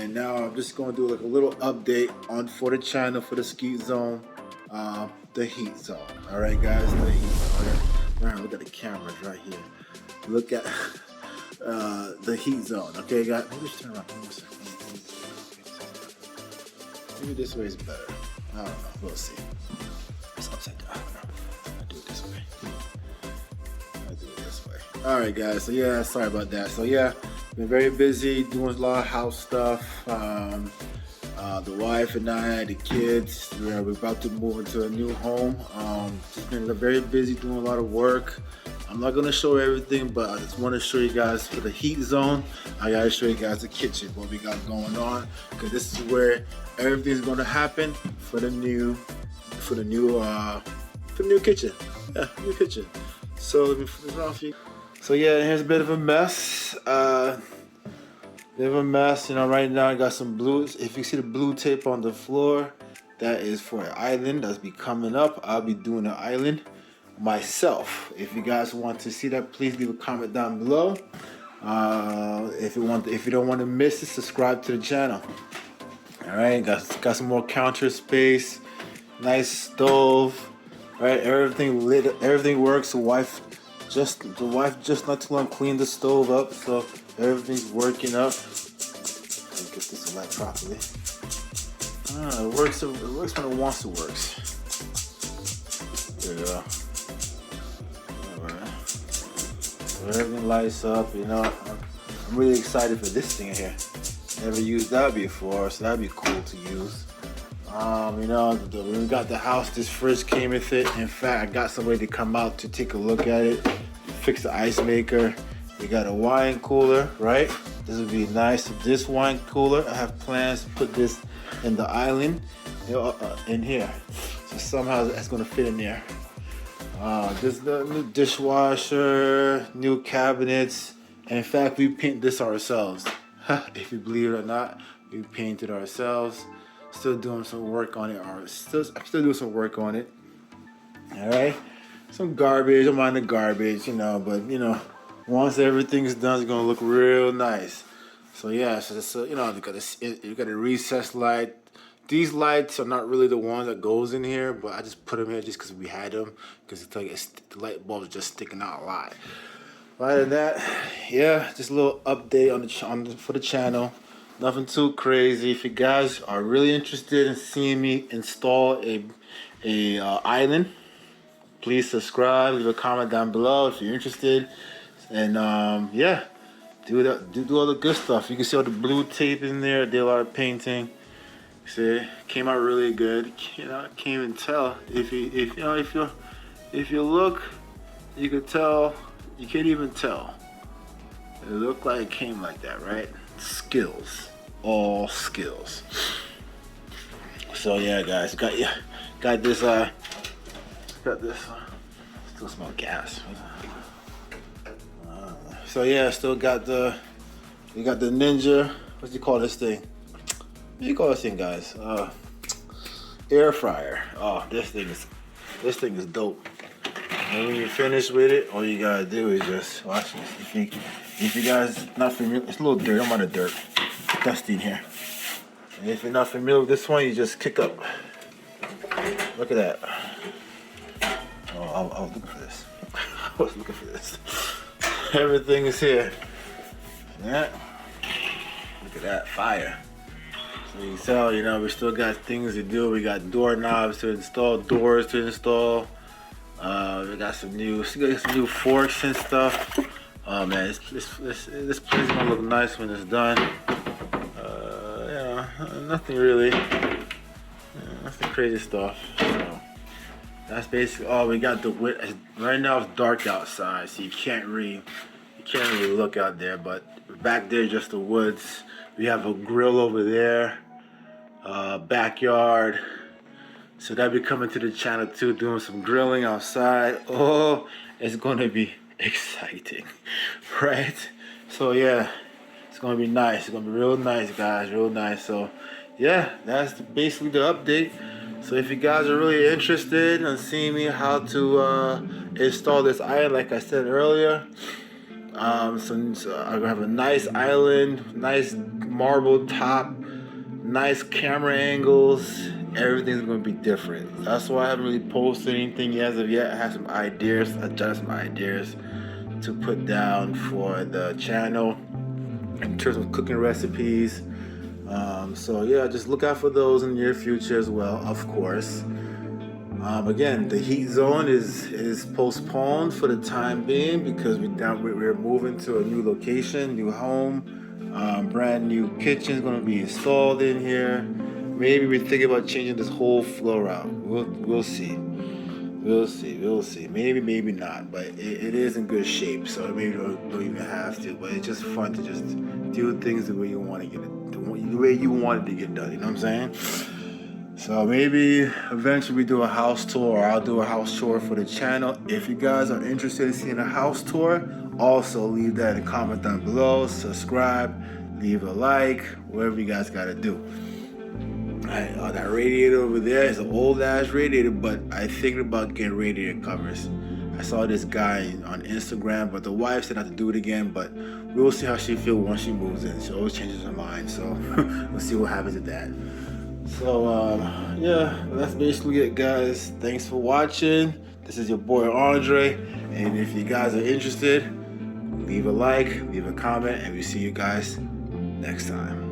and now I'm just gonna do like a little update on for the channel for the Skeete Zone, the heat zone. All right, guys, the heat zone. All right, look at the cameras right here. Look at the heat zone. Okay, guys. Maybe just turn around. Maybe this way is better. I don't know. We'll see. It's upside down. I'll do it this way. I'll do it this way. All right, guys. So yeah, sorry about that. So yeah, been very busy doing a lot of house stuff. The wife and I, the kids, we're about to move into a new home. Just been very busy doing a lot of work. I'm not gonna show everything, but I just want to show you guys for the heat zone. I gotta show you guys the kitchen, what we got going on, because this is where everything's gonna happen for the new kitchen. Yeah, new kitchen. So let me put this off you. So yeah, here's a bit of a mess. You know, right now I got some blue. If you see the blue tape on the floor, that is for an island that's be coming up. I'll be doing an island myself. If you guys want to see that, please leave a comment down below. If you don't want to miss it, subscribe to the channel. All right, got some more counter space, nice stove. All right, everything lit, everything works. The wife just not too long cleaned the stove up, so everything's working up. Let me get this light properly. It works when it wants to work. There you go. Alright. So everything lights up, you know. I'm really excited for this thing here. Never used that before, so that'd be cool to use. You know, when we got the house, this fridge came with it. In fact, I got somebody to come out to take a look at it, fix the ice maker. We got a wine cooler, right? This would be nice. This wine cooler, I have plans to put this in the island, in here. So somehow that's gonna fit in there. This the new dishwasher, new cabinets. And in fact, we painted this ourselves. If you believe it or not, we painted ourselves. Still doing some work on it. I'm still doing some work on it. All right. Some garbage. I don't mind the garbage, you know, but you know, once everything's done, it's gonna look real nice. So yeah, so you know, you got a recessed light. These lights are not really the one that goes in here, but I just put them here just because we had them, because it's like the light bulbs just sticking out a lot. Other than that, yeah, just a little update for the channel. Nothing too crazy. If you guys are really interested in seeing me install a island, please subscribe, leave a comment down below if you're interested, and yeah, do all the good stuff. You can see all the blue tape in there. Did a lot of painting. See, came out really good. You know, can't even tell if you look, you could tell. You can't even tell. It looked like it came like that, right? Skills, all skills. So yeah, guys, got this. Still smell gas. So yeah, still got we got the Ninja. What do you call this thing? What do you call this thing, guys? Air fryer. Oh, this thing is dope. And when you're finished with it, all you gotta do is just watch this. If you guys not familiar, it's a little dirt. I'm on the dirt, dusty in here. And if you're not familiar with this one, you just kick up. Look at that. Oh, I was looking for this. I was looking for this. Everything is here. Yeah. Look at that fire. So you can tell, you know, we still got things to do. We got doorknobs to install, doors to install. We got some new forks and stuff. Oh man, this place is gonna look nice when it's done. Yeah, nothing really, nothing crazy stuff. So that's basically all we got. Right now it's dark outside, so you can't really look out there. But back there, just the woods. We have a grill over there, backyard. So that'll be coming to the channel too, doing some grilling outside. Oh, it's gonna be exciting, right? So yeah, it's gonna be nice. It's gonna be real nice, guys, real nice. So yeah, that's basically the update. So if you guys are really interested in seeing me how to install this island, like I said earlier, So I have a nice island, nice marble top, nice camera angles. Everything's gonna be different. That's why I haven't really posted anything as of yet. I have some ideas, some ideas to put down for the channel in terms of cooking recipes. So yeah, just look out for those in the near future as well, of course. Again, the heat zone is postponed for the time being because we're moving to a new location, new home, brand new kitchen is going to be installed in here. Maybe we're thinking about changing this whole floor out. We'll see. We'll see. Maybe not, but it is in good shape, so maybe don't even have to. But it's just fun to just do things the way you want to get it, the way you want it to get done. You know what I'm saying? So maybe eventually we do a house tour, or I'll do a house tour for the channel. If you guys are interested in seeing a house tour, also leave that in a comment down below. Subscribe, leave a like, whatever you guys gotta do. Alright, that radiator over there is an old ass radiator, but I thinking about getting radiator covers. I saw this guy on Instagram, but the wife said not to do it again, but we'll see how she feels once she moves in. She always changes her mind, so we'll see what happens with that. So yeah, that's basically it, guys. Thanks for watching. This is your boy Andre, and if you guys are interested, leave a like, leave a comment, and we'll see you guys next time.